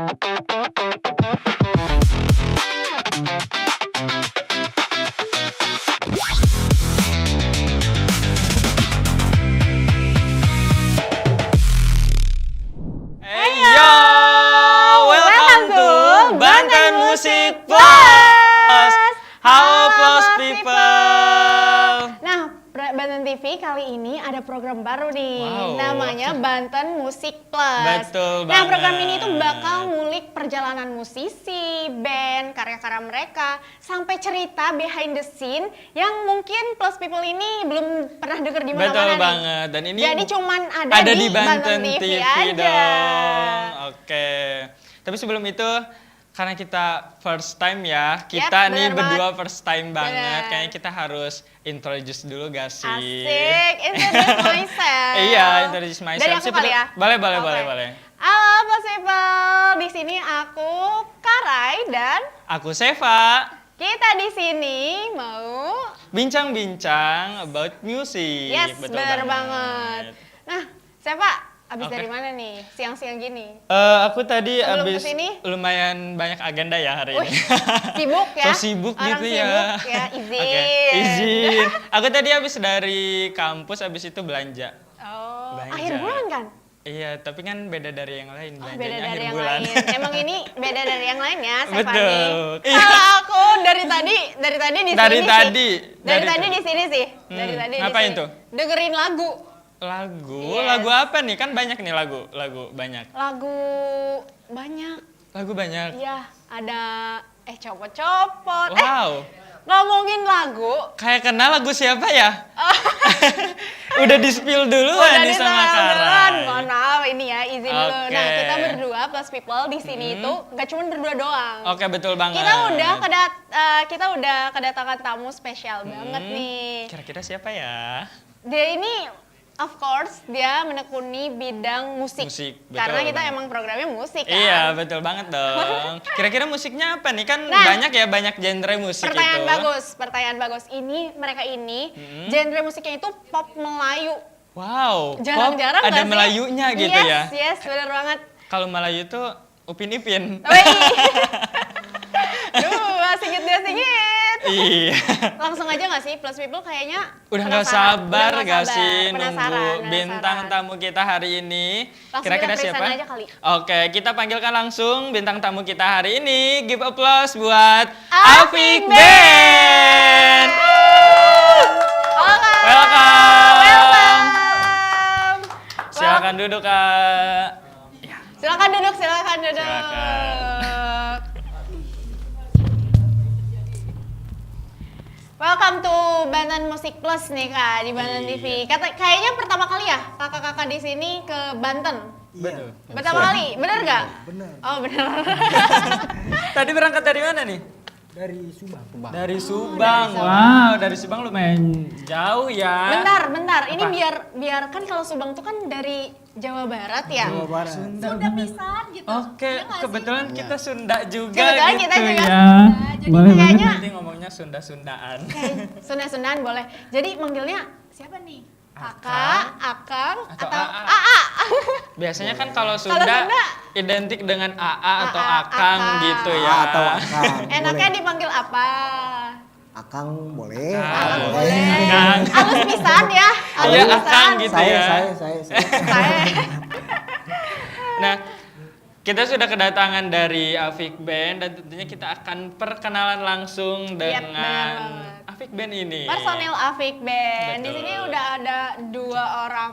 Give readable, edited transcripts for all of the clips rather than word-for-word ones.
Hey yo, welcome to Banten Music Plus. Halo Plus people. Nah, Banten TV kali ini ada program baru nih, Wow. namanya Banten Music Plus. Betul Nah, banget. program ini tuh bakal ngulik perjalanan musisi, band, karya-karya mereka, sampai cerita behind the scene yang mungkin Plus people ini belum pernah denger di mana-mana Betul nih. banget. Dan ini Jadi cuman ada di Banten TV aja. dong. Oke. Tapi sebelum itu, karena kita first time ya, kita nih bener berdua banget. first time banget. Bener. Kayaknya kita harus introduce dulu gak sih? Asik, introduce myself. Iya, introduce myself. Dari aku kali ya? Boleh. Oke. Halo Plus people, di sini aku Karai dan Aku Seva. kita di sini mau Bincang-bincang about music. yes, Betul bener banget. Nah, Seva, abis Oke. dari mana nih siang-siang gini? Aku tadi Sebelum abis kesini? lumayan banyak agenda ya hari Wih, ini. sibuk ya? So sibuk Orang gitu sibuk ya. izin. Oke, izin. Aku tadi abis dari kampus, abis itu belanja. Oh, Belanja. akhir bulan kan? Iya, tapi kan beda dari yang lain. Oh, Belanjanya beda dari akhir yang bulan. lain. Emang ini beda dari yang lain ya, Seva Betul. nih. Iya. Kalau aku dari tadi di Dari sini tadi. sih. Dari tadi tadi. di sini sih. Dari tadi di ngapain sini. tuh? Dengerin lagu. Lagu? Yes. Lagu apa nih? Kan banyak nih lagu banyak. Lagu banyak. Lagu banyak. Iya, ada copot-copot. Wow. Ngomongin lagu. Kayak kenal lagu siapa ya? Udah di-spill dulu Udah nih sama disaran. Karai. Mohon maaf ini ya, izin dulu. Oke. Nah, kita berdua Plus People di sini itu nggak cuma berdua doang. Oke, betul banget. Kita udah kedatangan tamu spesial banget nih. Kira-kira siapa ya? Dia ini of course dia menekuni bidang musik. Musik, betul Karena kita banget. emang programnya musik kan. Iya, betul banget dong. Kira-kira musiknya apa nih? Kan Nah, banyak genre musik Pertanyaan itu. pertanyaan bagus. Mereka ini genre musiknya itu pop Melayu. Wow, Jarang-jarang pop ada nggak sih? Melayunya gitu ya. Yes, benar banget. Kalau Melayu tuh Upin Ipin. Wih. Duh, asingit. Iya. Langsung aja nggak sih Plus People kayaknya Udah nggak penasaran. sabar Udah gak sih Penasaran, nunggu bintang penasaran. tamu kita hari ini? Langsung Kira-kira kita siapa? present aja kali. Oke, kita panggilkan langsung bintang tamu kita hari ini. Give applause buat Afik Afik Band. Welcome. Silakan duduk, Kak. Silakan duduk. Silakan. Welcome to Banten Music Plus nih Kak di Banten Iya. TV. Kayaknya pertama kali ya kakak-kakak di sini ke Banten. Betul. Pertama kali, bener nggak? Benar. Oh bener. Tadi berangkat dari mana nih? Dari Subang. Dari Subang. Wow, dari Subang lumayan jauh ya. Bentar. Ini biar kan kalau Subang tuh kan dari Jawa Barat ya. Jawa Barat. Sunda pisan gitu. Oke, Iya nggak sih? kebetulan kita Sunda juga Kebetulan gitu kita juga ya. Sunda. Jadi kayaknya Nanti ngomongnya Sunda-Sundaan. Sunda-Sundaan boleh. Jadi manggilnya siapa nih? Kakak, Akang, Atau atau AA. AA. Biasanya kan kalau Sunda, Sunda identik dengan AA atau AA, Akang Akang. gitu ya. Atau Akang. Enaknya dipanggil apa? Akang boleh. Akang Boleh. Akang. Halus pisan ya. Halus Iya, pisan. Akang gitu ya. Saya. Saya. Nah, kita sudah kedatangan dari Afik Band dan tentunya kita akan perkenalan langsung benar dengan banget. Afik Band ini. Personil Afik Band. Di Betul. sini udah ada 2 orang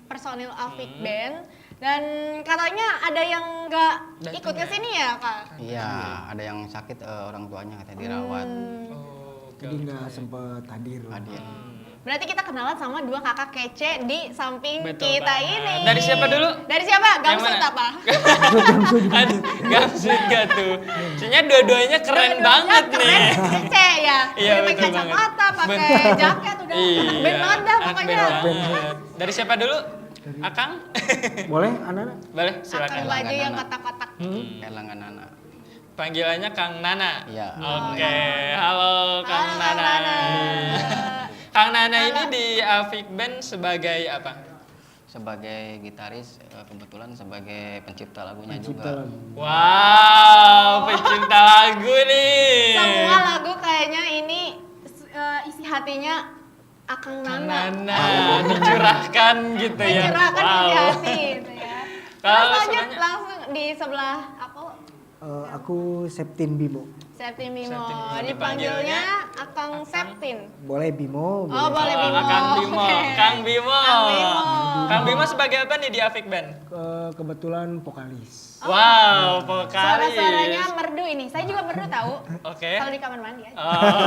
personil Afik Band dan katanya ada yang nggak Datang ikut ke ya? sini ya, Kak? Iya, ada yang sakit orang tuanya katanya dirawat. Oh, oke, Jadi oke. nggak sempet hadir. Hadir. Berarti kita kenalan sama 2 kakak kece di samping Betul kita banget. ini. Dari siapa dulu? Dari siapa? Gamsut mana? apa? Aduh, gamsut gak tuh. Soalnya dua-duanya keren banget keren, nih. kece ya. Iya, Udah pakai betul banget. kacamata, pakai Bener. jaket udah. Iya. Anak band banget dah anak pokoknya. band banget. Dari siapa dulu? Akang? Boleh, anak-anak? Boleh, Akang silakan. baju yang Anak-anak. kotak-kotak. Elangan anak. Panggilannya Kang Nana. Iya. Oke, halo Kang Halo, Nana. Nana. Kang Nana ini di Afik Band sebagai apa? sebagai gitaris, kebetulan sebagai pencipta lagunya Pencipta juga. lagu. Wow, pencipta lagu nih. Semua lagu kayaknya ini isi hatinya Akang Nana. Nana dicurahkan gitu ya. Mencurahkan isi hati gitu ya. Kalau Terus lanjut sebenarnya- langsung di sebelah Aku Septin Bimo. Septin Bimo. Septin. Dipanggilnya Akang Septin. Boleh Bimo. Oh, boleh Bimo. Kang Bimo. Oke. Kang Bimo. Kang Bimo. Kang Bimo sebagai apa nih di Afik Band? Kebetulan vokalis. Wow, vokalis. Suara-suaranya merdu ini. Saya juga merdu tahu. Oke. Kalau di kamar mandi aja. Oh.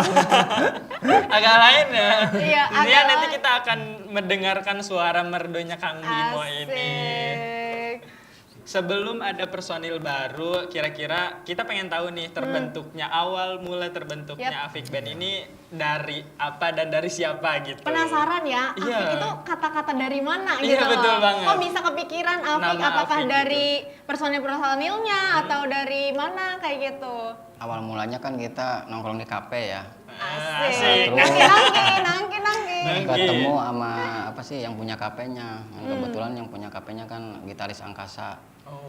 Agak lain ya. Iya, Ini agak nanti lain. kita akan mendengarkan suara merdunya Kang Bimo ini. Asik. Sebelum ada personil baru, kira-kira kita pengen tahu nih terbentuknya awal mula terbentuknya Afik Band ini dari apa dan dari siapa gitu. Penasaran ya, Iya. Afik itu kata-kata dari mana Iya, gitu betul loh. banget. Kok bisa kepikiran Afik? Nama Apakah Afik dari personil-personilnya atau dari mana kayak gitu? Awal mulanya kan kita nongkrong di kafe ya. Asik. Terus. Nangki. Ketemu sama apa sih yang punya kafenya. Kebetulan yang punya kafenya kan gitaris Angkasa.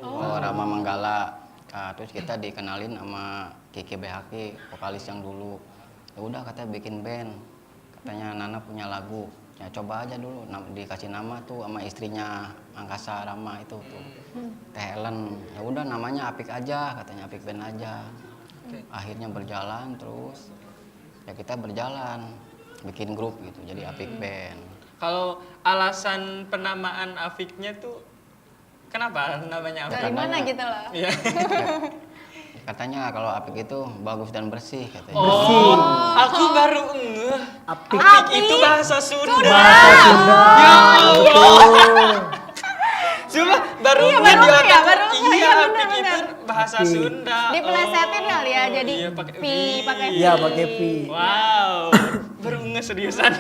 Rama Manggala. Terus kita dikenalin sama Kiki Behaki, vokalis yang dulu. Ya udah katanya bikin band. Katanya Nana punya lagu. Ya coba aja dulu, dikasih nama tuh sama istrinya Angkasa Rama itu tuh. Teh Helen. Ya udah namanya Apik aja, katanya Apik Band aja. Akhirnya berjalan terus. Ya kita berjalan bikin grup gitu, jadi Apik Band. Kalau alasan penamaan Afiknya tuh kenapa namanya Afik? Dari mana gitu loh? Iya. Katanya kalau Apik itu bagus dan bersih katanya. Oh, aku baru ngeh. Apik. Apik itu bahasa Sunda. Bahasa Sunda. Ya Allah. Cuma baru Iya, ngeh baru di ngeh ya, otakku. baru ngeh. Iya, Iya, Apik benar, itu benar. bahasa Apik. Sunda. Dipelesetin kali ya, jadi iya, pakai V, pakai V. Iya, pakai V. Wow, baru ngeh seriusan.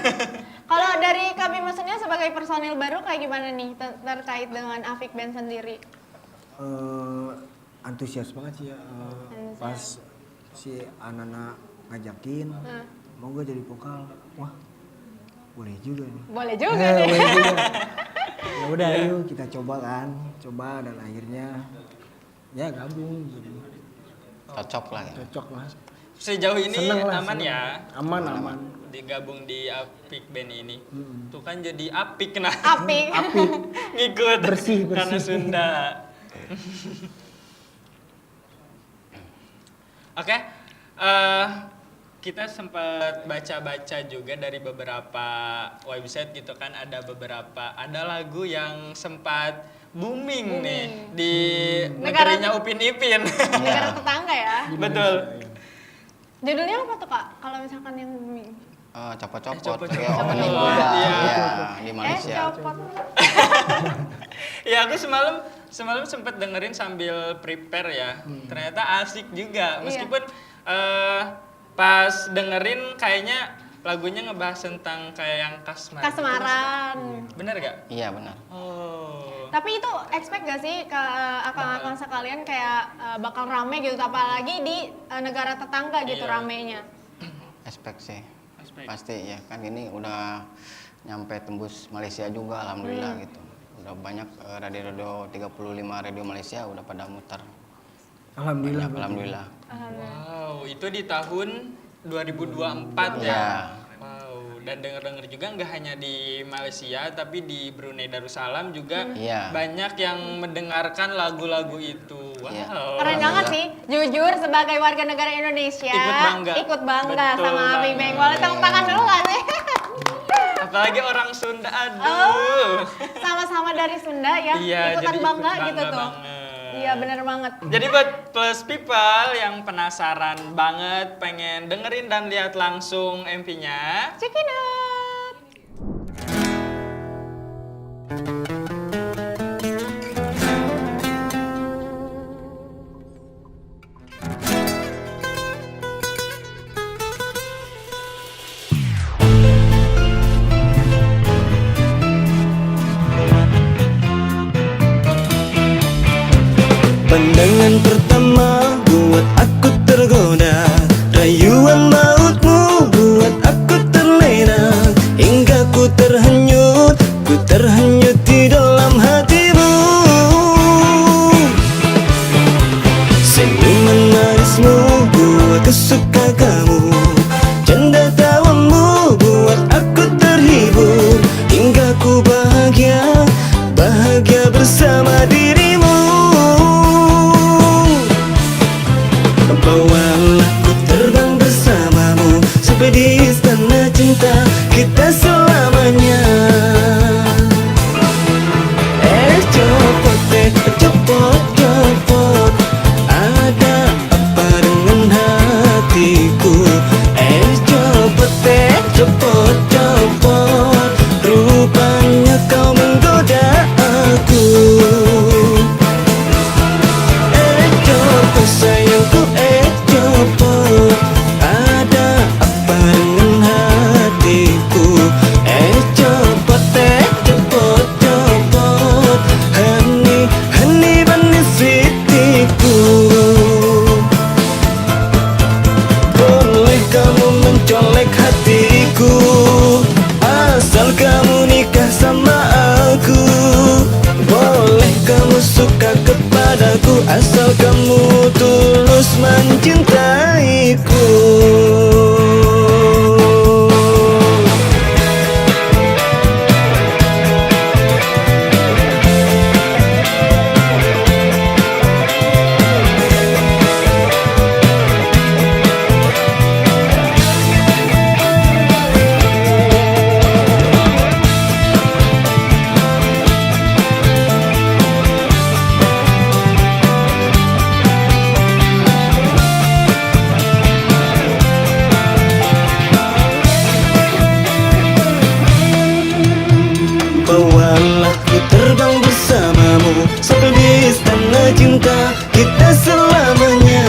Kalau dari kami maksudnya sebagai personil baru kayak gimana nih terkait dengan Afik Band sendiri? Antusias banget sih ya. Pas si Anana ngajakin, mau gak jadi vokal? Wah, boleh juga nih. Boleh juga Eh, nih. boleh juga. Ya udah, ayo kita coba kan, coba dan akhirnya ya gabung jadi Cocok lah ya. cocok lah. Sejauh ini Seneng lah, aman seneng. ya Aman. digabung di Apik Band ini. Tuh kan jadi apik nah. Apik. Ngikut Bersih. karena Sunda. Oke, kita sempat baca-baca juga dari beberapa website gitu kan, ada lagu yang sempat booming nih di Negara- negerinya Upin Ipin. Negara tetangga ya. Betul. Judulnya apa tuh Kak? Kalau misalkan yang booming. Copot-copot, Copot-copot. kayak opening Oh, juga iya. ya, di Malaysia. Copot. Ya aku semalam sempat dengerin sambil prepare ya. Ternyata asik juga. Meskipun pas dengerin kayaknya lagunya ngebahas tentang kayak yang kasmaran. Kasmaran. Bener gak? Iya benar. Oh. Tapi itu expect gak sih ke akang-akang sekalian kayak bakal rame gitu, apalagi di negara tetangga gitu Iya. ramenya. Aspek sih. Aspek. Pasti ya, kan ini udah nyampe tembus Malaysia juga alhamdulillah gitu. Udah banyak radio-radio 35 radio Malaysia udah pada muter. Alhamdulillah. Banyak, alhamdulillah. Wow, itu di tahun 2024 ya. Ya. Wow, dan denger-denger juga nggak hanya di Malaysia tapi di Brunei Darussalam juga Iya. banyak yang mendengarkan lagu-lagu itu. Wow. Iya. Keren banget sih, jujur sebagai warga negara Indonesia Ikut bangga. Betul sama Afik Band. banget. Boleh tepuk tangan dulu gak sih? Apalagi orang Sunda, aduh. Oh, sama-sama dari Sunda ya, Iya, ikutan jadi bangga ikut gitu bangga tuh. banget. Iya bener banget. Jadi buat plus people yang penasaran banget pengen dengerin dan lihat langsung MV-nya, Check it out. Pandangan pertama buat aku tergoda, rayuan mautmu buat aku terlena, hingga ku terhanyut di dalam aku suka kamu. Canda tawamu buat aku terhibur, hingga ku bahagia, bahagia bersama dirimu. Bawalah ku terbang bersamamu sampai di istana cinta kita selamanya. Copot deh, copot, copot, ada apa dengan hatiku? Copot deh, copot, copot, rupanya kau menggoda aku. Copot sayangku, copot, ada apa dengan hatiku? Copot deh, copot, copot, honey, honey bunny sweetiku. Boleh kamu mencolek hatiku, asal kamu nikah sama aku. Boleh kamu suka kepadaku, asal kamu tulus mencintaiku. Bawalah ku terbang bersamamu sampai di istana cinta kita selamanya.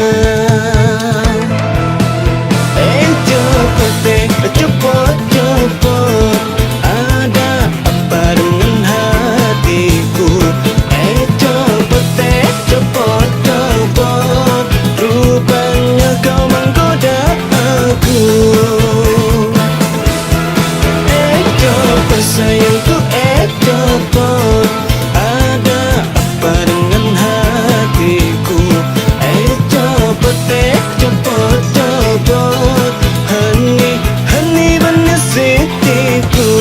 Copot deh, copot, copot, ada apa dengan hatiku? Copot deh, copot, copot, rupanya kau menggoda aku. Copot sayangku, copot, ada apa dengan hatiku? Copot deh, copot, copot, honey, honey bunny sweetiku.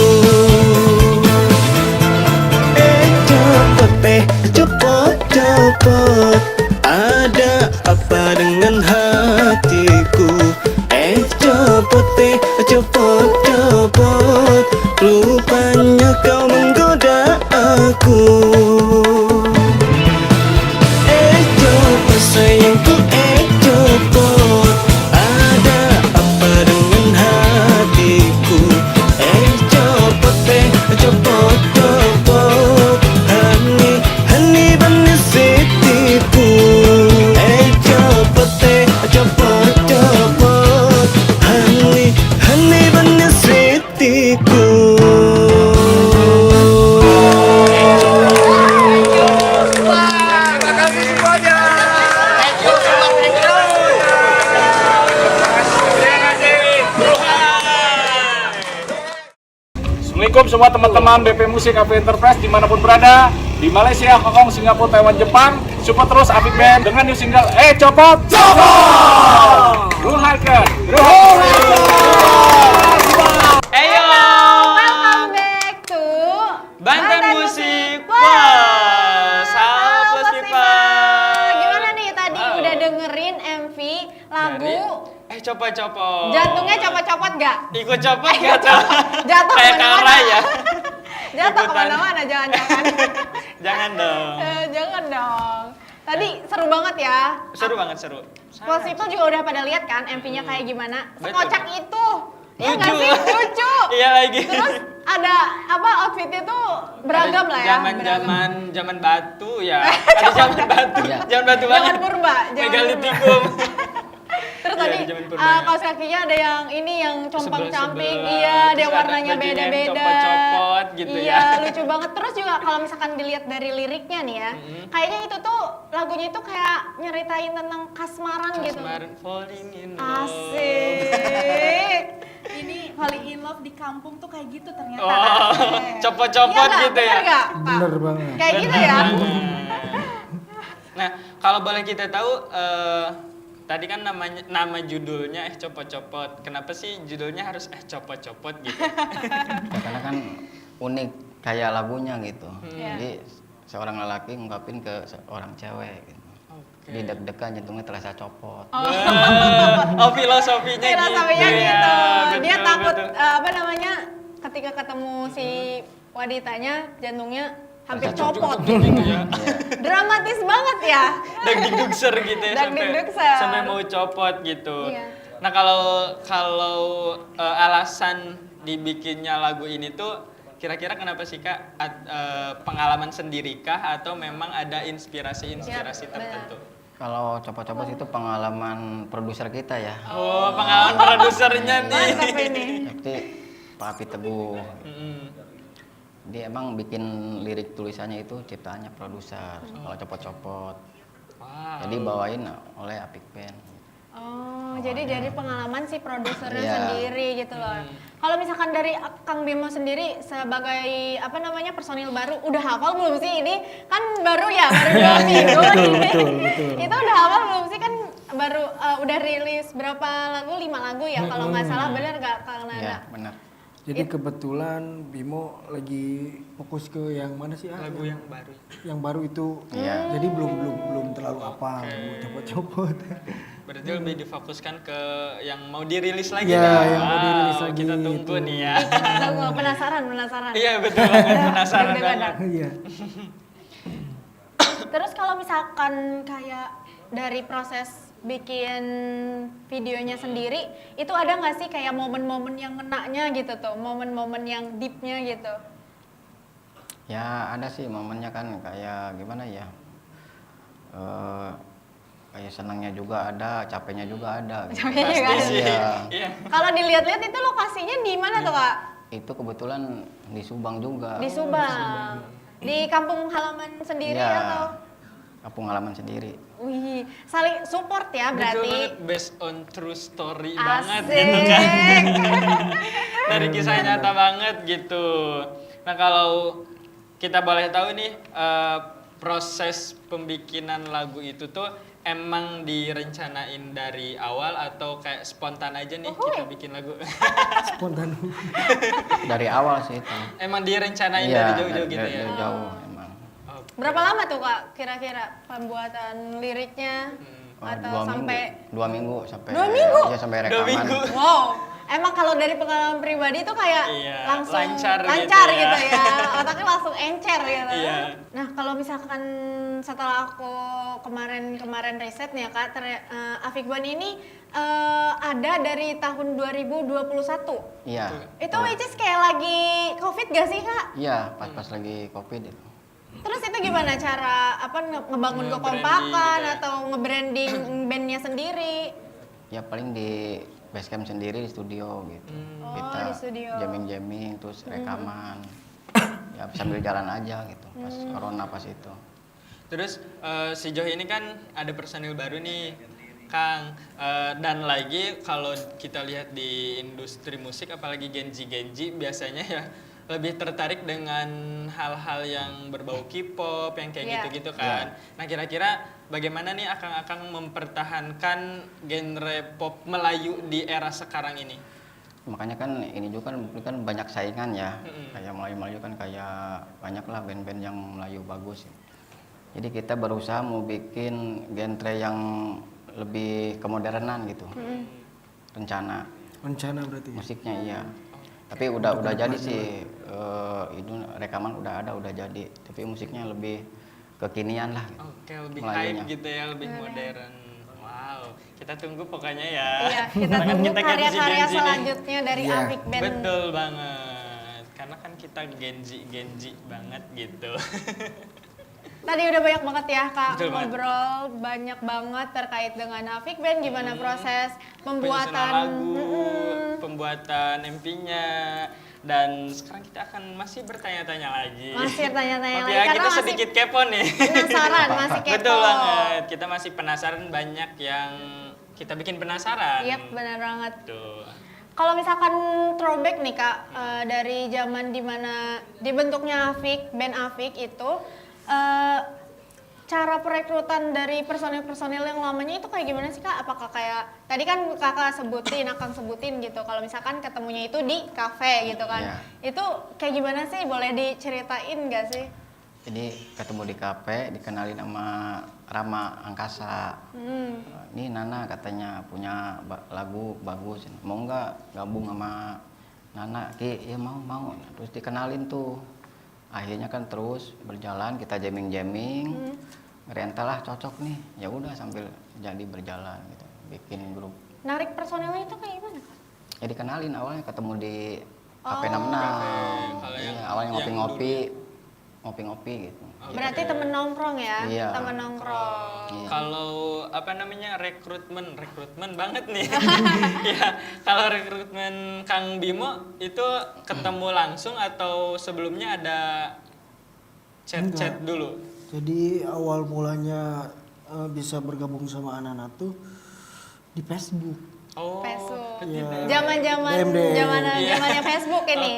Copot deh, copot, copot, ada apa dengan hatiku? Copot deh, copot, copot, rupanya kau menggoda aku. Copot sayangku, copot, ada apa dengan hatiku? Copot deh, copot, copot, honey, honey bunny sweetiku. Copot deh, copot, copot, honey, honey bunny sweetiku. Assalamualaikum semua teman-teman BP Musik Cafe Enterprise dimanapun berada, di Malaysia, Hong Kong, Singapura, Taiwan, Jepang. Support terus Apik Band dengan new single Copot Copot. Ruhaikan, Ayo, Welcome back to Banten Musik Plus. Halo Plus People. Gimana nih tadi udah dengerin MV lagu Copot-copot. jantungnya copot-copot gak? Ikut copot gak tuh? Jatuh Kayak kemana-mana. Kara ya. Jatuh Ikutan. kemana-mana, jangan-jangan. Jangan dong. Jangan dong. Tadi seru banget ya. Seru banget, seru. Plus People juga udah pada lihat kan MV-nya kayak gimana? Betul. Sekocak itu. Iya nggak Lucu. sih? Lucu. Iya lagi. Terus ada apa outfitnya tuh beragam lah ya. beragam. Zaman batu ya. Ada zaman batu. Iya. Zaman batu banget. Zaman purba. Zaman purba. Megalitikum. Terus Iya, tadi di zaman purba. kaos kakinya ada yang ini yang compang-camping, Sebelah-sebelah. iya, dia Terus ada warnanya bajunya yang beda-beda. copot-copot gitu iya, ya. lucu banget. Terus juga kalau misalkan dilihat dari liriknya nih ya, kayaknya itu tuh lagunya itu kayak nyeritain tentang kasmaran gitu. Kemarin falling in love. Asik. Ini falling in love di kampung tuh kayak gitu ternyata. Oh, copot-copot Iya nggak? gitu ya. Bener nggak, Pak? Bener banget. Kayak gitu ya. Nah, kalau boleh kita tahu tadi kan nama judulnya copot-copot. Kenapa sih judulnya harus copot-copot gitu? Ya, karena kan unik kayak lagunya gitu. Iya. Jadi seorang lelaki ngungkapin ke seorang cewek gitu. Oke. Jadi deg-degan jantungnya terasa copot. Oh, filosofinya gitu. Filosofinya ya. gitu. Dia Betul, takut betul. apa namanya ketika ketemu si wanitanya jantungnya hampir Terasa copot. gitu ya. Iya. Dramatis banget ya. Dagdikdukser gitu ya Dagdikdukser. sampai mau copot gitu. Iya. Nah, kalau alasan dibikinnya lagu ini tuh kira-kira kenapa sih Kak? Pengalaman sendirikah atau memang ada inspirasi-inspirasi Iya, tertentu? Kalau copot-copot itu pengalaman produser kita ya. Oh, pengalaman produsernya nih. Mantap ini. Seperti Pak Api Teguh. Mm-mm. Dia emang bikin lirik tulisannya itu ciptaannya produser. Kalau copot-copot. Wow. Jadi bawain oleh Apik Band. Oh, jadi dari pengalaman si produsernya Iya. sendiri gitu loh. Kalau misalkan dari Kang Bimo sendiri sebagai apa namanya personil baru, udah hafal belum sih ini? Kan baru ya, baru 2 minggu ini. betul. Itu udah hafal belum sih kan baru udah rilis berapa lagu? 5 lagu ya kalau nggak salah, bener nggak Kang Nana? Iya, benar. Jadi kebetulan Bimo lagi fokus ke yang mana sih? Lagu yang baru. Yang baru itu. Iya. Jadi belum terlalu apa, copot-copot. Berarti lebih difokuskan ke yang mau dirilis lagi Iya, kan? yang mau dirilis lagi Kita tunggu itu. nih ya. Tunggu, penasaran. Iya betul banget, penasaran Deg-degan. banget. Iya. Terus kalau misalkan kayak dari proses bikin videonya sendiri, itu ada nggak sih kayak momen-momen yang ngenaknya gitu tuh, momen-momen yang deepnya gitu? Ya ada sih momennya kan kayak gimana ya. Kayak senangnya juga ada, capeknya juga ada. Gitu. Capeknya juga Pasti ada. sih. Iya. Iya. Kalau dilihat-lihat itu lokasinya di mana tuh Kak? Itu kebetulan di Subang juga. Di Subang. Di kampung halaman sendiri Iya, atau? kampung halaman sendiri. Wih, saling support ya Betul berarti. banget, based on true story banget Asik. gitu kan. Dari kisah nyata banget gitu. Nah kalau kita boleh tahu nih proses pembikinan lagu itu tuh emang direncanain dari awal atau kayak spontan aja nih kita bikin lagu? Spontan. Dari awal sih itu. Emang direncanain Iya, dari jauh-jauh gitu ya? Dari jauh emang. Berapa lama tuh Kak kira-kira pembuatan liriknya? Atau sampai 2 minggu sampai 2 minggu? Iya, sampai 2 rekaman. minggu. Wow, emang kalau dari pengalaman pribadi tuh kayak Iya, langsung lancar gitu gitu ya. Otaknya langsung encer gitu. Iya. Nah, kalau misalkan setelah aku kemarin riset nih ya Kak, Afik Band ini ada dari tahun 2021. Iya. Itu which is kayak lagi Covid gak sih Kak? Iya, pas lagi Covid itu. Terus itu gimana cara ngebangun Nge-branding kekompakan gitu ya? atau nge-branding bandnya sendiri? Ya paling di basecamp sendiri di studio gitu. Oh, Kita di studio. jamming-jamming terus rekaman. Ya sambil jalan aja gitu pas corona pas itu. Terus sejauh ini kan ada personil baru nih, Kang. Dan lagi kalau kita lihat di industri musik, apalagi Genji biasanya ya lebih tertarik dengan hal-hal yang berbau K-pop, yang kayak Iya. gitu-gitu kan. Nah kira-kira bagaimana nih Akang mempertahankan genre pop Melayu di era sekarang ini? Makanya kan ini juga kan banyak saingan ya. Kayak Melayu-Melayu kan kayak banyak lah band-band yang Melayu bagus. Jadi kita berusaha mau bikin genre yang lebih kemodernan gitu. Rencana Rencana berarti. musiknya iya. Tapi udah jadi sih itu rekaman udah jadi. Tapi musiknya lebih kekinian lah. Gitu. Oke, lebih Melayunya. hype gitu ya, lebih modern. Wow, kita tunggu pokoknya ya. Iya, kita Akan tunggu kita karya-karya Genji nih. selanjutnya dari Iya. Afik Band. Betul banget. Karena kan kita Genji banget gitu. Tadi udah banyak banget ya Kak Betul banget. ngobrol banyak banget terkait dengan Afik Band, gimana proses pembuatan Penyusunan lagu, pembuatan MP-nya, dan sekarang kita akan masih bertanya-tanya lagi. Masih tanya-tanya Tapi lagi ya, karena kita masih sedikit kepo nih. penasaran, masih kepo. Betul banget. Kita masih penasaran, banyak yang kita bikin penasaran. Yap, benar banget. Tuh. Kalau misalkan throwback nih Kak, dari zaman dimana dibentuknya Afik, band Afik itu, cara perekrutan dari personil-personil yang lamanya itu kayak gimana sih Kak? Apakah kayak tadi kan Kakak sebutin, Akang sebutin gitu. Kalau misalkan ketemunya itu di kafe gitu kan. Iya. Itu kayak gimana sih? Boleh diceritain gak sih? Jadi ketemu di kafe, dikenalin sama Rama Angkasa. Ini Nana katanya punya lagu bagus, mau nggak gabung sama Nana? Ki, ya mau. Terus dikenalin tuh. Akhirnya kan terus berjalan, kita jamming, rental lah cocok nih. Ya udah sambil jadi berjalan gitu, bikin grup. Narik personilnya itu kayak gimana Kak? Ya dikenalin awalnya ketemu di kafe Oh. 66. Kalau Iya, yang- awalnya yang ngopi-ngopi gitu. Berarti temen nongkrong ya? Iya. Temen nongkrong. Iya. Kalau apa namanya rekrutmen banget nih. Ya, kalau rekrutmen Kang Bimo itu ketemu langsung atau sebelumnya ada chat-chat dulu? Jadi awal mulanya bisa bergabung sama anak-anak tuh di Facebook. Oh, Facebook. Iya. Zaman-zaman DM. zamannya Facebook ini.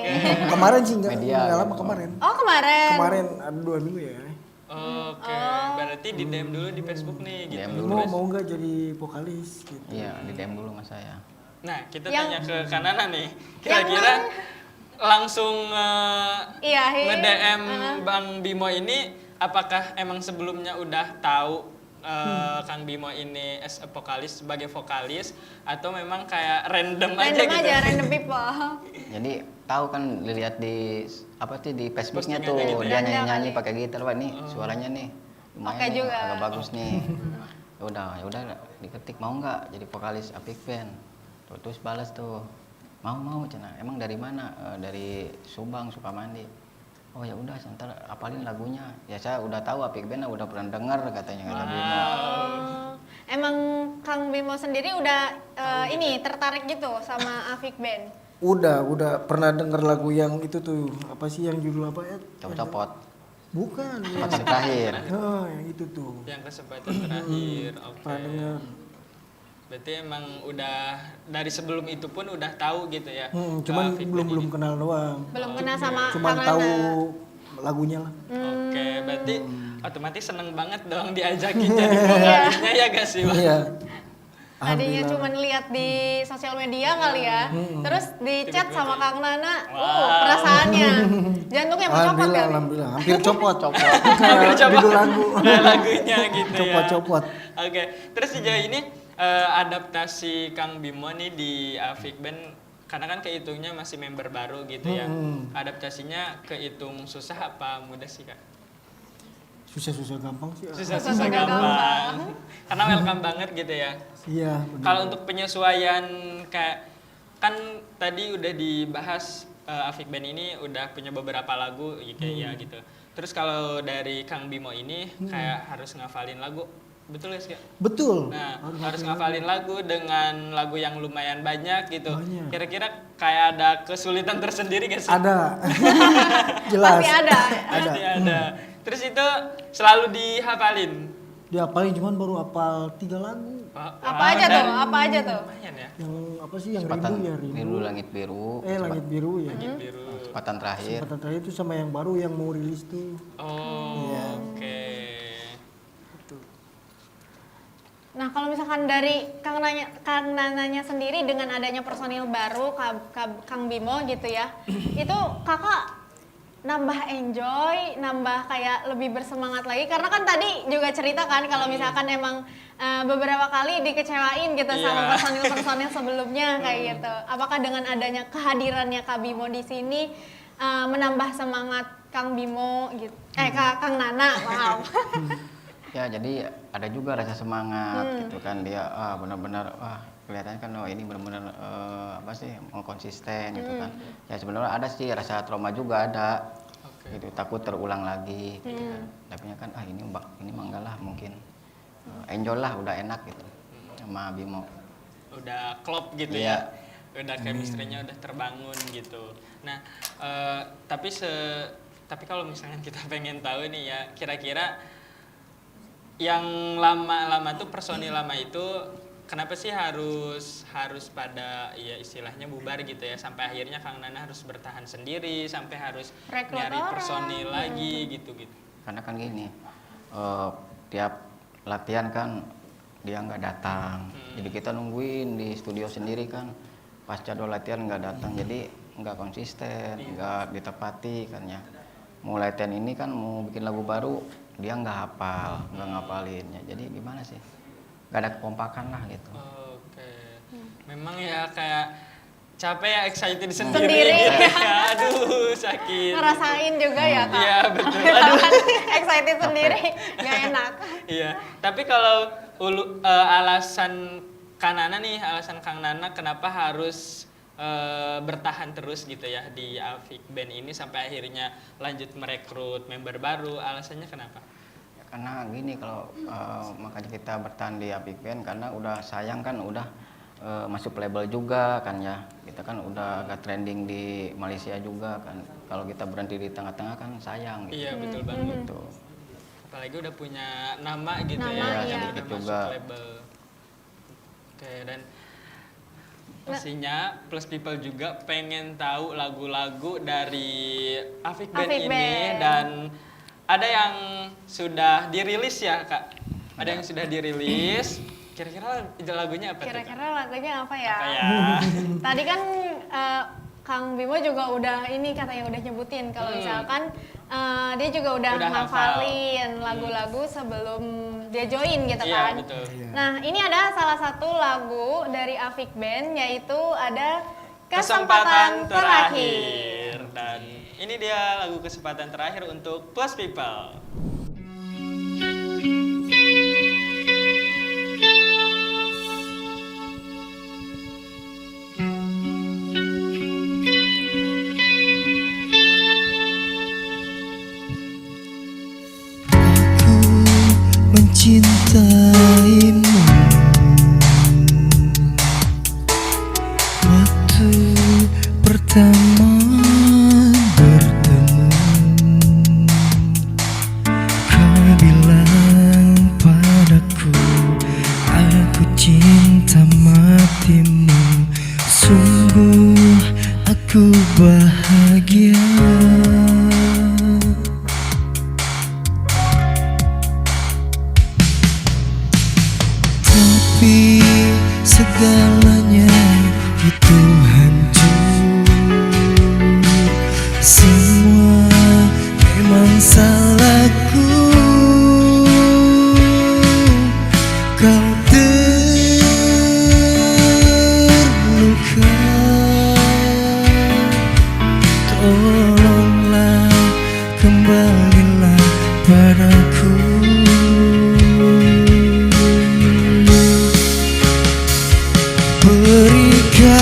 Kemarin sih nggak Media lama gitu. kemarin. Oh, kemarin. Kemarin ada 2 minggu ya. Oke, berarti di DM dulu di Facebook nih gitu. DM Mau dulu. mau nggak jadi vokalis gitu. Iya, di DM dulu mas saya. Nah, kita Yang- tanya ke Kanana nih. Kira-kira langsung Iya, nge-DM Bang Bimo ini apakah emang sebelumnya udah tahu Kang Bimo ini as a vokalis sebagai vokalis atau memang kayak random aja Random gitu? aja, random people. Jadi tahu kan lihat di apa sih di Facebooknya tuh Postingannya gitu dia ya? nyanyi-nyanyi pakai gitar, wah nih suaranya nih lumayan Oke nih, juga. agak bagus nih. Ya udah diketik mau nggak jadi vokalis Apik Band. Terus balas tuh mau cina. Emang dari mana? Dari Subang Sukamandi. Oh ya udah ntar apalin lagunya. Ya saya udah tahu Apik Band, udah pernah denger katanya kata Bimo. Oh, emang Kang Bimo sendiri udah ini tertarik gitu sama Afik Band? Udah pernah denger lagu yang itu tuh apa sih yang judul apa ya? Copot-copot. Bukan. Kesempatan terakhir. Oh, yang itu tuh. Yang kesempatan terakhir, oke. Pernah denger. Berarti emang udah dari sebelum itu pun udah tahu gitu ya? Cuman Afik Band belum ini? kenal doang. Belum kenal sama Cuman Kang tahu Nana. lagunya lah. Oke, berarti otomatis seneng banget dong diajakin jadi vokalisnya ya gak sih Bang? Iya. Tadinya cuma lihat di sosial media kali ya, terus di chat sama Kang Nana, perasaannya jantungnya mau copot kali. Alhamdulillah, hampir copot. Hampir Kayak copot. judul lagu. Kayak lagunya gitu ya. Copot-copot. Oke, terus sejauh ini adaptasi Kang Bimo nih di Afik Band karena kan kehitungnya masih member baru gitu ya. Adaptasinya kehitung susah apa mudah sih Kak? Susah-susah gampang sih. Susah-susah gampang. Karena welcome banget gitu ya. Iya. bener. Kalau untuk penyesuaian kayak kan tadi udah dibahas Afik Band ini udah punya beberapa lagu kayak ya gitu. Terus kalau dari Kang Bimo ini kayak harus ngafalin lagu, betul ya sih? Kak? Betul. Nah, harus ngafalin lagu dengan lagu yang lumayan banyak gitu. Banyak. Kira-kira kayak ada kesulitan tersendiri gak sih? Ada. Jelas. Pasti ada. Pasti ada. Terus itu selalu dihafalin. Diapalin cuman baru apal 3 lagu. Apa aja tuh? Apa aja tuh? Lumayan ya. Yang apa sih yang Kesempatan rindu ya rindu. rindu langit biru. Langit biru ya. Biru. Kesempatan terakhir. Kesempatan terakhir itu sama yang baru yang mau rilis tuh. Oh, Iya. oke. Nah kalau misalkan dari Kang Nananya sendiri dengan adanya personil baru Kang Bimo gitu ya, itu kakak nambah enjoy, nambah kayak lebih bersemangat lagi karena kan tadi juga cerita kan kalau misalkan emang beberapa kali dikecewain gitu sama Iya. personil-personil sebelumnya kayak gitu. Apakah dengan adanya kehadirannya Kak Bimo di sini menambah semangat Kang Bimo gitu? Kang Nana, maaf. Ya jadi ada juga rasa semangat gitu kan dia benar-benar kelihatannya kan ini benar-benar apa sih mau konsisten gitu kan. Ya sebenarnya ada sih rasa trauma juga ada. Gitu takut terulang lagi gitu kan. Tapi kan ini mah enggak lah mungkin enjoy lah udah enak gitu sama Bimo. Udah klop gitu Iya. ya. Udah chemistry-nya udah terbangun gitu. Nah, tapi kalau misalnya kita pengen tahu nih ya, kira-kira yang lama-lama tuh personil lama itu kenapa sih harus pada ya istilahnya bubar gitu ya sampai akhirnya Kang Nana harus bertahan sendiri sampai harus Rekrut nyari orang. personil lagi gitu. Karena kan gini tiap latihan kan dia nggak datang. Jadi kita nungguin di studio sendiri kan. Pas jadwal latihan nggak datang, jadi nggak konsisten, nggak ditepati kan ya. Mau latihan ini kan mau bikin lagu baru, dia nggak hafal, nggak ngapalin ya. Jadi gimana sih? Nggak ada kekompakan lah gitu. Oke. Memang ya kayak capek ya, excited sendiri. Sendiri. Gitu ya. Aduh, sakit. Ngerasain juga ya Kak? Iya, betul. Aduh. Excited sendiri, gak enak. Iya. Tapi kalau alasan Kang Nana kenapa harus bertahan terus gitu ya di Afik Band ini sampai akhirnya lanjut merekrut member baru, alasannya kenapa? Ya, karena gini kalau makanya kita bertahan di Afik Band karena udah sayang kan udah masuk label juga kan ya. Kita kan udah agak trending di Malaysia juga kan. Kalau kita berhenti di tengah-tengah kan sayang gitu. Iya, betul banget. Gitu. Apalagi udah punya nama gitu Nama, ya, iya. yang udah Sedikit masuk juga. label. Oke, dan pastinya Plus People juga pengen tahu lagu-lagu dari Afik Band Afik ini Band. dan ada yang sudah dirilis ya Kak? Ada yang sudah dirilis. Kira-kira lagunya apa tuh, Kak? Kira-kira lagunya apa ya? Apa ya? Tadi kan Kang Bimo juga udah ini katanya udah nyebutin kalau misalkan dia juga udah Udah ngafalin lagu-lagu sebelum dia join gitu Iya, kan. betul. Nah, ini ada salah satu lagu dari Afik Band yaitu ada Kesempatan terakhir. Dan ini dia lagu kesempatan terakhir untuk Plus People. Mencintaimu waktu pertama bertemu. Kau bilang padaku, aku cinta matimu. Sungguh aku bahagia. Tapi segalanya itu hancur. Semua memang salahku. Kau terluka. Tolonglah kembalilah padaku. Berikan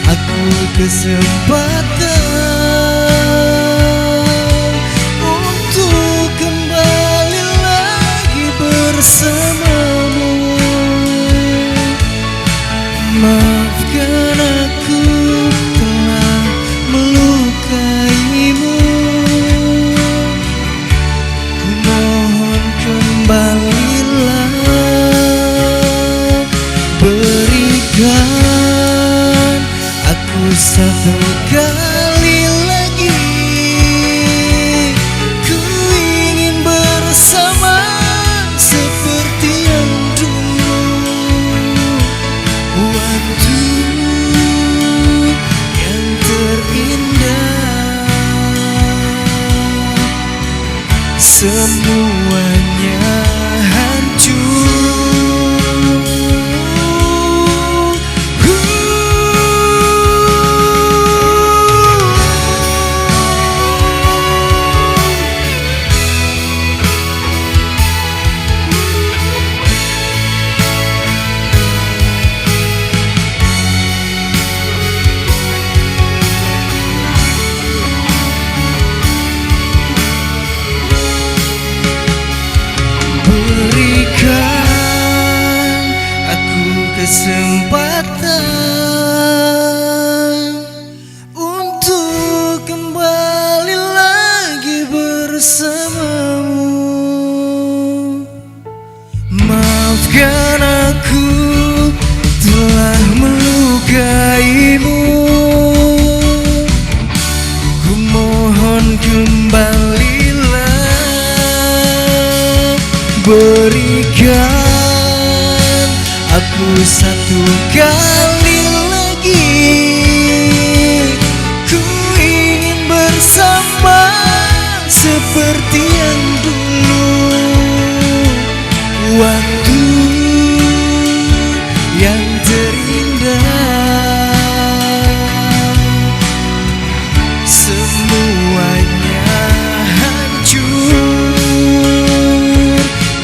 aku kesempatan untuk kembali lagi bersamamu. Maafkan aku telah melukaimu. Ku mohon kembalilah. Berikan aku satu kali lagi. Ku ingin bersama seperti yang dulu. Waktu yang terindah. Semuanya hancur. Berikan aku kesempatan untuk kembali lagi bersamamu. Maafkan aku telah melukaimu. Ku mohon kembalilah. Aku satu kali lagi ku ingin bersama seperti yang dulu. Waktu yang terindah, semuanya hancur.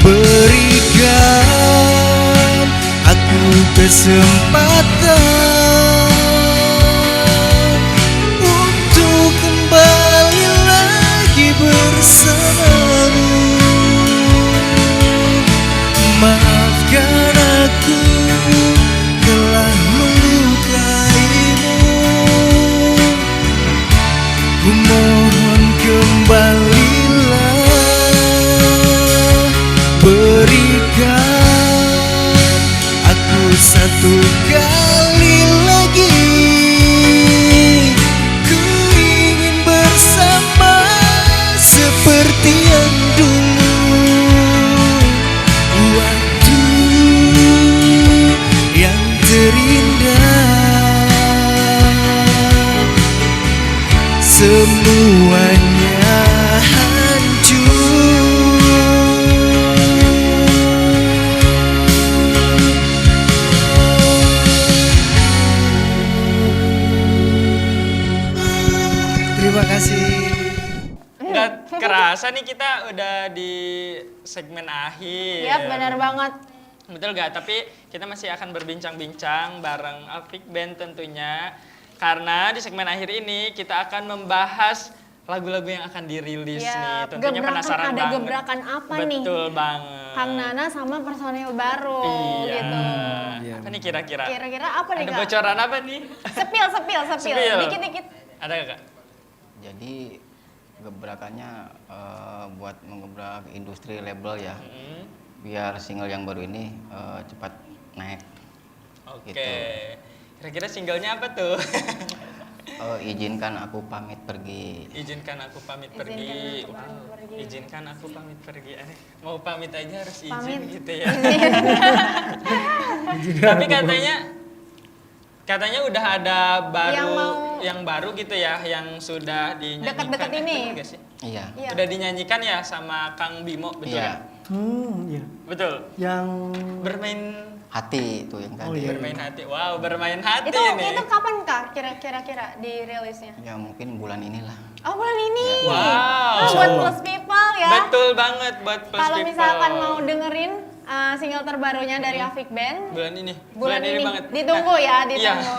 Berikan aku kesempatan untuk kembali lagi bersamamu. Maafkan aku telah melukaimu. Ku mohon kembalilah, berikan aku satu kali lagi. Ku ingin bersama seperti yang dulu. Waktu yang terindah, semuanya hancur. Terima kasih. Nggak kerasa nih kita udah di segmen akhir. Yap, benar banget. Betul gak? Tapi kita masih akan berbincang-bincang bareng Afik Band tentunya. Karena di segmen akhir ini kita akan membahas lagu-lagu yang akan dirilis nih. Tentunya penasaran ada banget. gebrakan apa nih? Betul banget. Kang Nana sama personil baru Iya. gitu. Apa nih kira-kira? Kira-kira apa nih Ada Kak? bocoran apa nih? Sepil. Sepil. Dikit-dikit. Ada gak Kak? Jadi gebrakannya buat mengebrak industri label ya, biar single yang baru ini cepat naik. Oke. Gitu. Kira-kira singlenya apa tuh? Izinkan aku pamit pergi. Izinkan aku pamit pergi. aku pamit pergi. Izinkan aku pamit pergi. Mau pamit aja harus izin Pamit. gitu ya. Tapi katanya udah ada yang baru gitu ya, yang sudah dinyanyikan. Deket-deket ini. Betul nggak sih? Iya. Iya. Udah dinyanyikan ya sama Kang Bimo, betul Iya. ya? Iya. Betul. Yang Bermain Hati itu yang tadi. iya. bermain hati. Wow, bermain hati Itu nih. itu kapan Kak kira-kira dirilisnya? Ya mungkin bulan inilah. Oh, bulan ini. Wow. Oh, buat Plus People ya. Betul banget buat Plus Kalau People. misalkan mau dengerin single terbarunya dari Afik Band, bulan ini. bulan ini banget. ditunggu ya, Iya. ditunggu.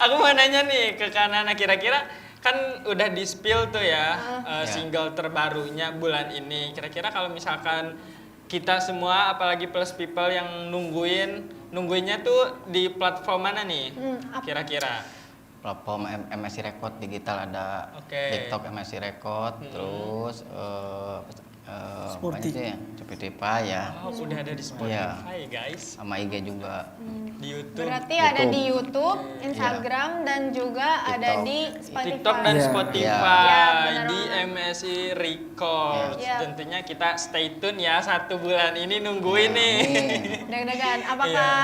Aku mau nanya nih ke Kanana, kira-kira kan udah di spill tuh ya single terbarunya bulan ini. Kira-kira kalau misalkan kita semua apalagi Plus People yang nungguinnya tuh di platform mana nih? Kira-kira? Platform MSI Record digital ada. Oke. TikTok MSI Record, terus Spotify. banyak sih ya, Spotify ya, Oh, udah ada di Spotify guys. sama IG juga. Di YouTube. Berarti ada di YouTube, Instagram, dan juga ada TikTok. di Spotify. TikTok dan Iya. Spotify Iya, benar di banget. MSI Records. Iya. Tentunya kita stay tune ya 1 bulan ini nungguin nih. Deg-degan, apakah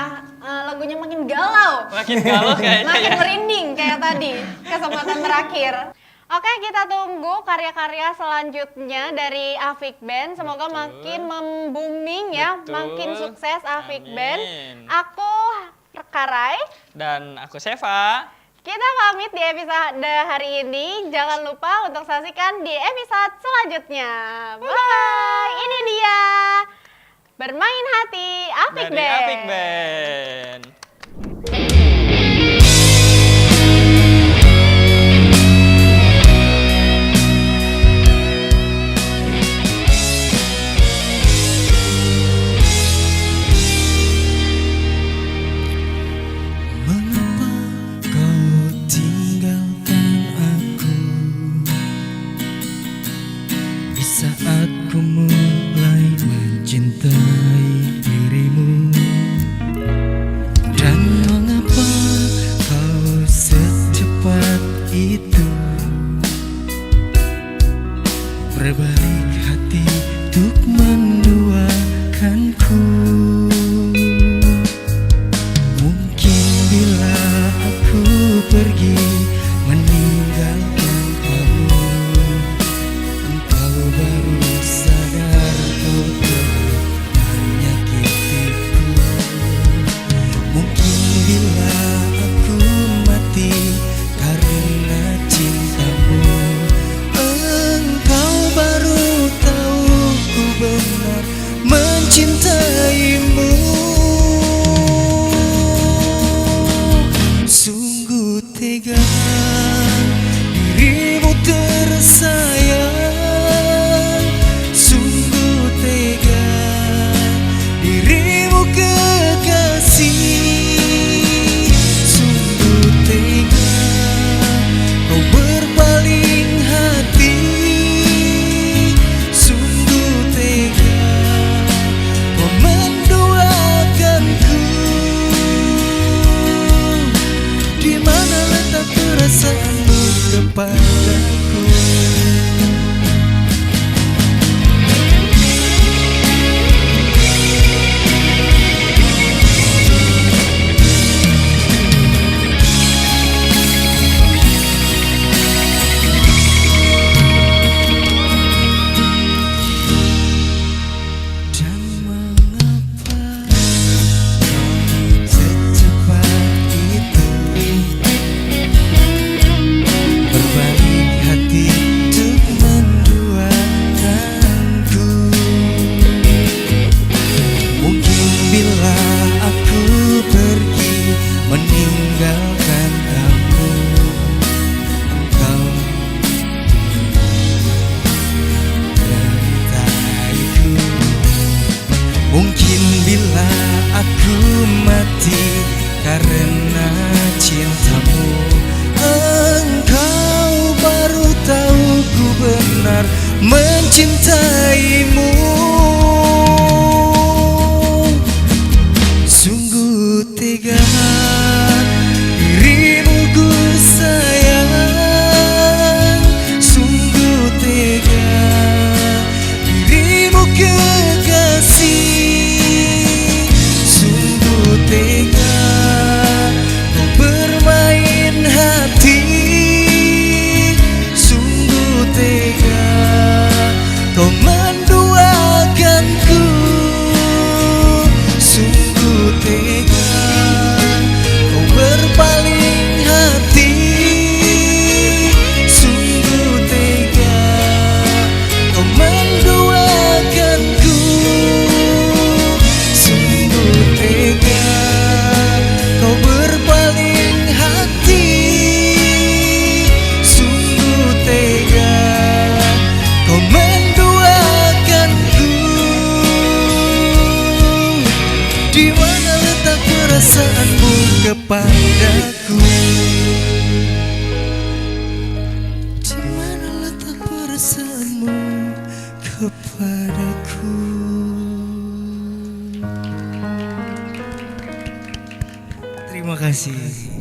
lagunya makin galau? Makin galau kayaknya. Makin ya. merinding kayak tadi, kesempatan terakhir. Oke, kita tunggu karya-karya selanjutnya dari Afik Band. Semoga makin membuming ya, Betul. makin sukses Afik Amin. Band. Aku Karai. Dan aku Seva. Kita pamit di episode hari ini. Jangan lupa untuk saksikan di episode selanjutnya. Bye. Ini dia Bermain Hati Afik Dari Band. Afik Band. Mengapa kau tinggalkan aku di saat ku mulai mencintai dirimu? Aku mati karena cintamu. Engkau baru tahu ku benar mencintaimu. Sungguh tega dirimu ku sayang. Sungguh tega dirimu kekasih. Sungguh tega kau bermain hati. Sungguh tega kau menduakanku. Sungguh tega kau berpaling hati. Sungguh tega kau menduakanku. Sungguh tega kau berpaling hati. Sungguh tega kau menduakanku. Di mana letak perasaanmu kepadaku? Di mana letak perasaanmu kepadaku? Terima kasih.